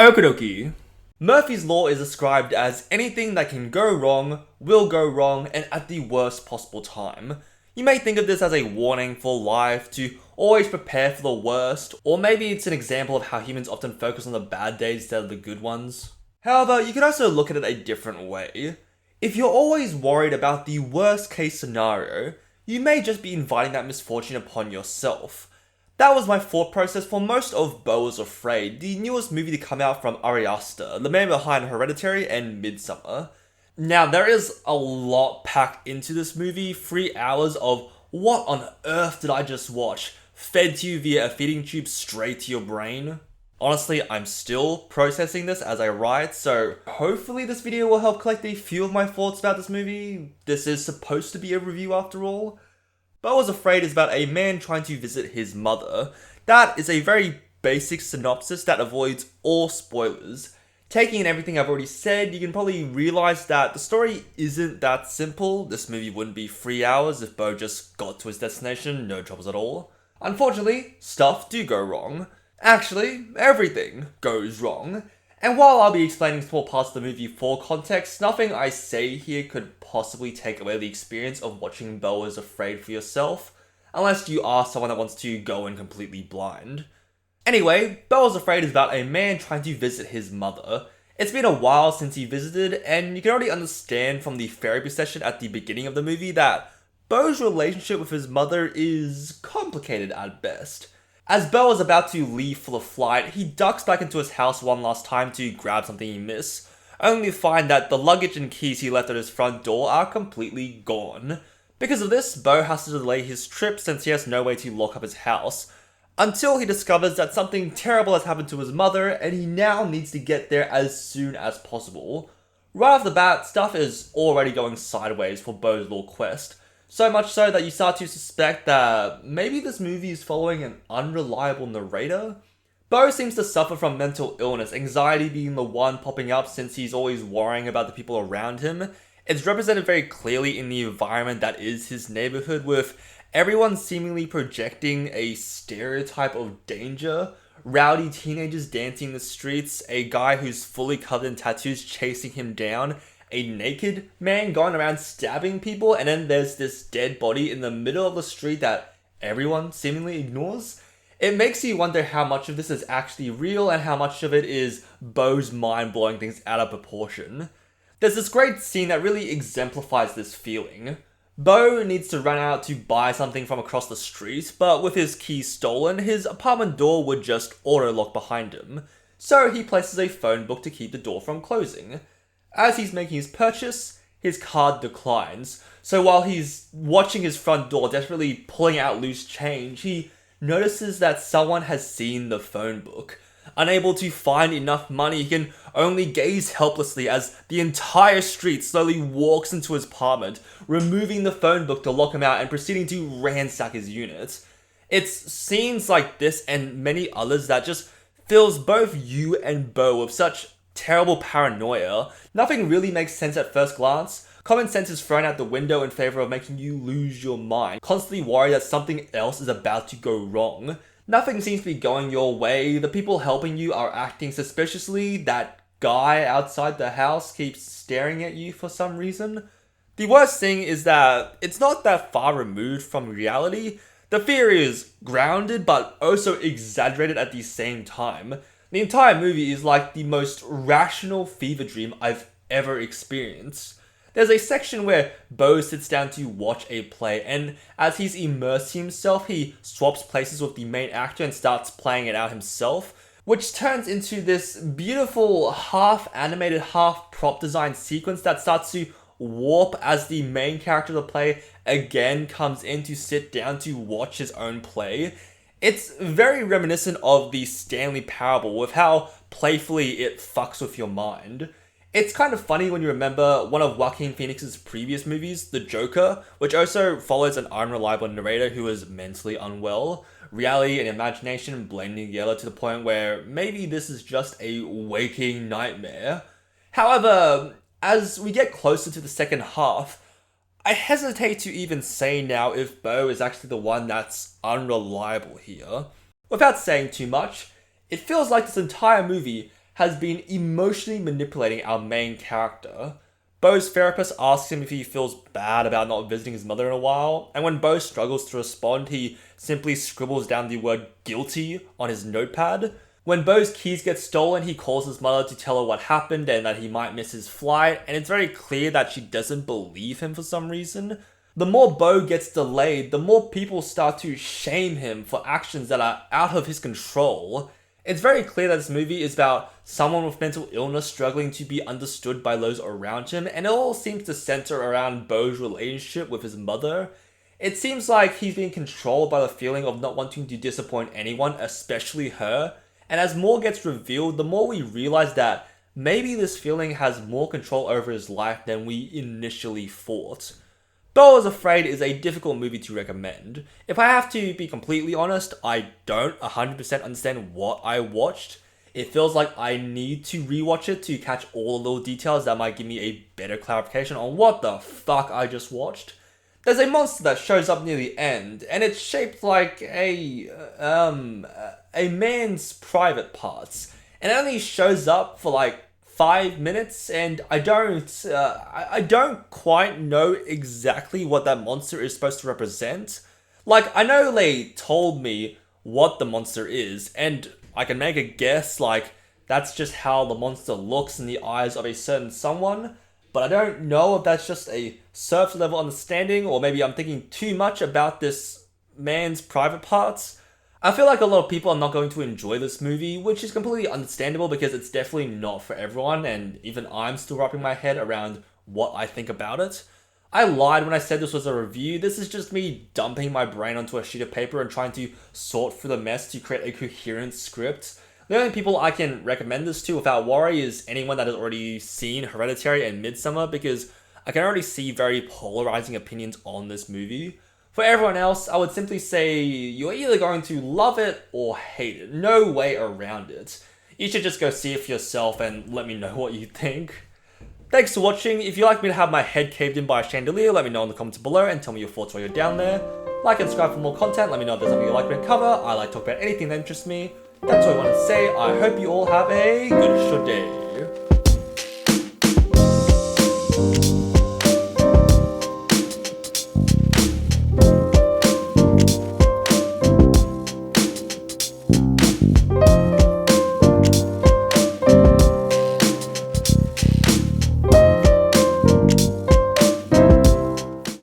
Okie dokie. Murphy's Law is described as anything that can go wrong, will go wrong, and at the worst possible time. You may think of this as a warning for life to always prepare for the worst, or maybe it's an example of how humans often focus on the bad days instead of the good ones. However, you can also look at it a different way. If you're always worried about the worst case scenario, you may just be inviting that misfortune upon yourself. That was my thought process for most of Beau is Afraid, the newest movie to come out from Ari Aster, the man behind Hereditary and Midsommar. Now, there is a lot packed into this movie, 3 hours of what on earth did I just watch, fed to you via a feeding tube straight to your brain. Honestly, I'm still processing this as I write, so hopefully this video will help collect a few of my thoughts about this movie. This is supposed to be a review after all. Beau is Afraid is about a man trying to visit his mother. That is a very basic synopsis that avoids all spoilers. Taking in everything I've already said, you can probably realize that the story isn't that simple. This movie wouldn't be 3 hours if Beau just got to his destination, no troubles at all. Unfortunately, stuff do go wrong. Actually, everything goes wrong. And while I'll be explaining small parts of the movie for context, nothing I say here could possibly take away the experience of watching Beau is Afraid for yourself, unless you are someone that wants to go in completely blind. Anyway, Beau is Afraid is about a man trying to visit his mother. It's been a while since he visited, and you can already understand from the therapy session at the beginning of the movie that Beau's relationship with his mother is complicated at best. As Beau is about to leave for the flight, he ducks back into his house one last time to grab something he missed, only to find that the luggage and keys he left at his front door are completely gone. Because of this, Beau has to delay his trip since he has no way to lock up his house, until he discovers that something terrible has happened to his mother and he now needs to get there as soon as possible. Right off the bat, stuff is already going sideways for Beau's little quest. So much so that you start to suspect that maybe this movie is following an unreliable narrator. Beau seems to suffer from mental illness, anxiety being the one popping up since he's always worrying about the people around him. It's represented very clearly in the environment that is his neighborhood, with everyone seemingly projecting a stereotype of danger. Rowdy teenagers dancing in the streets, a guy who's fully covered in tattoos chasing him down, a naked man going around stabbing people, and then there's this dead body in the middle of the street that everyone seemingly ignores. It makes you wonder how much of this is actually real and how much of it is Beau's mind blowing things out of proportion. There's this great scene that really exemplifies this feeling. Beau needs to run out to buy something from across the street, but with his keys stolen, his apartment door would just auto-lock behind him, so he places a phone book to keep the door from closing. As he's making his purchase, his card declines, so while he's watching his front door, desperately pulling out loose change, he notices that someone has seen the phone book. Unable to find enough money, he can only gaze helplessly as the entire street slowly walks into his apartment, removing the phone book to lock him out and proceeding to ransack his unit. It's scenes like this and many others that just fills both you and Beau with such terrible paranoia. Nothing really makes sense at first glance. Common sense is thrown out the window in favor of making you lose your mind, constantly worried that something else is about to go wrong. Nothing seems to be going your way. The people helping you are acting suspiciously. That guy outside the house keeps staring at you for some reason. The worst thing is that it's not that far removed from reality. The fear is grounded but also exaggerated at the same time. The entire movie is like the most rational fever dream I've ever experienced. There's a section where Beau sits down to watch a play, and as he's immersed himself, he swaps places with the main actor and starts playing it out himself, which turns into this beautiful half-animated, half-prop design sequence that starts to warp as the main character of the play again comes in to sit down to watch his own play. It's very reminiscent of the Stanley Parable with how playfully it fucks with your mind. It's kind of funny when you remember one of Joaquin Phoenix's previous movies, The Joker, which also follows an unreliable narrator who is mentally unwell. Reality and imagination blending together to the point where maybe this is just a waking nightmare. However, as we get closer to the second half, I hesitate to even say now if Beau is actually the one that's unreliable here. Without saying too much, it feels like this entire movie has been emotionally manipulating our main character. Bo's therapist asks him if he feels bad about not visiting his mother in a while, and when Bo struggles to respond, he simply scribbles down the word guilty on his notepad. When Bo's keys get stolen, he calls his mother to tell her what happened and that he might miss his flight, and it's very clear that she doesn't believe him for some reason. The more Bo gets delayed, the more people start to shame him for actions that are out of his control. It's very clear that this movie is about someone with mental illness struggling to be understood by those around him, and it all seems to center around Bo's relationship with his mother. It seems like he's being controlled by the feeling of not wanting to disappoint anyone, especially her. And as more gets revealed, the more we realize that maybe this feeling has more control over his life than we initially thought. Beau is Afraid is a difficult movie to recommend. If I have to be completely honest, I don't 100% understand what I watched. It feels like I need to rewatch it to catch all the little details that might give me a better clarification on what the fuck I just watched. There's a monster that shows up near the end, and it's shaped like a man's private parts, and it only shows up for like 5 minutes, and I don't quite know exactly what that monster is supposed to represent. Like, I know they told me what the monster is, and I can make a guess, like, that's just how the monster looks in the eyes of a certain someone, but I don't know if that's just a surface level understanding, or maybe I'm thinking too much about this man's private parts. I feel like a lot of people are not going to enjoy this movie, which is completely understandable because it's definitely not for everyone, and even I'm still wrapping my head around what I think about it. I lied when I said this was a review. This is just me dumping my brain onto a sheet of paper and trying to sort through the mess to create a coherent script. The only people I can recommend this to without worry is anyone that has already seen Hereditary and Midsommar, because I can already see very polarizing opinions on this movie. For everyone else, I would simply say you're either going to love it or hate it. No way around it. You should just go see it for yourself and let me know what you think. Thanks for watching. If you'd like me to have my head caved in by a chandelier, let me know in the comments below and tell me your thoughts while you're down there. Like and subscribe for more content. Let me know if there's something you'd like me to cover. I like to talk about anything that interests me. That's all I want to say. I hope you all have a good day.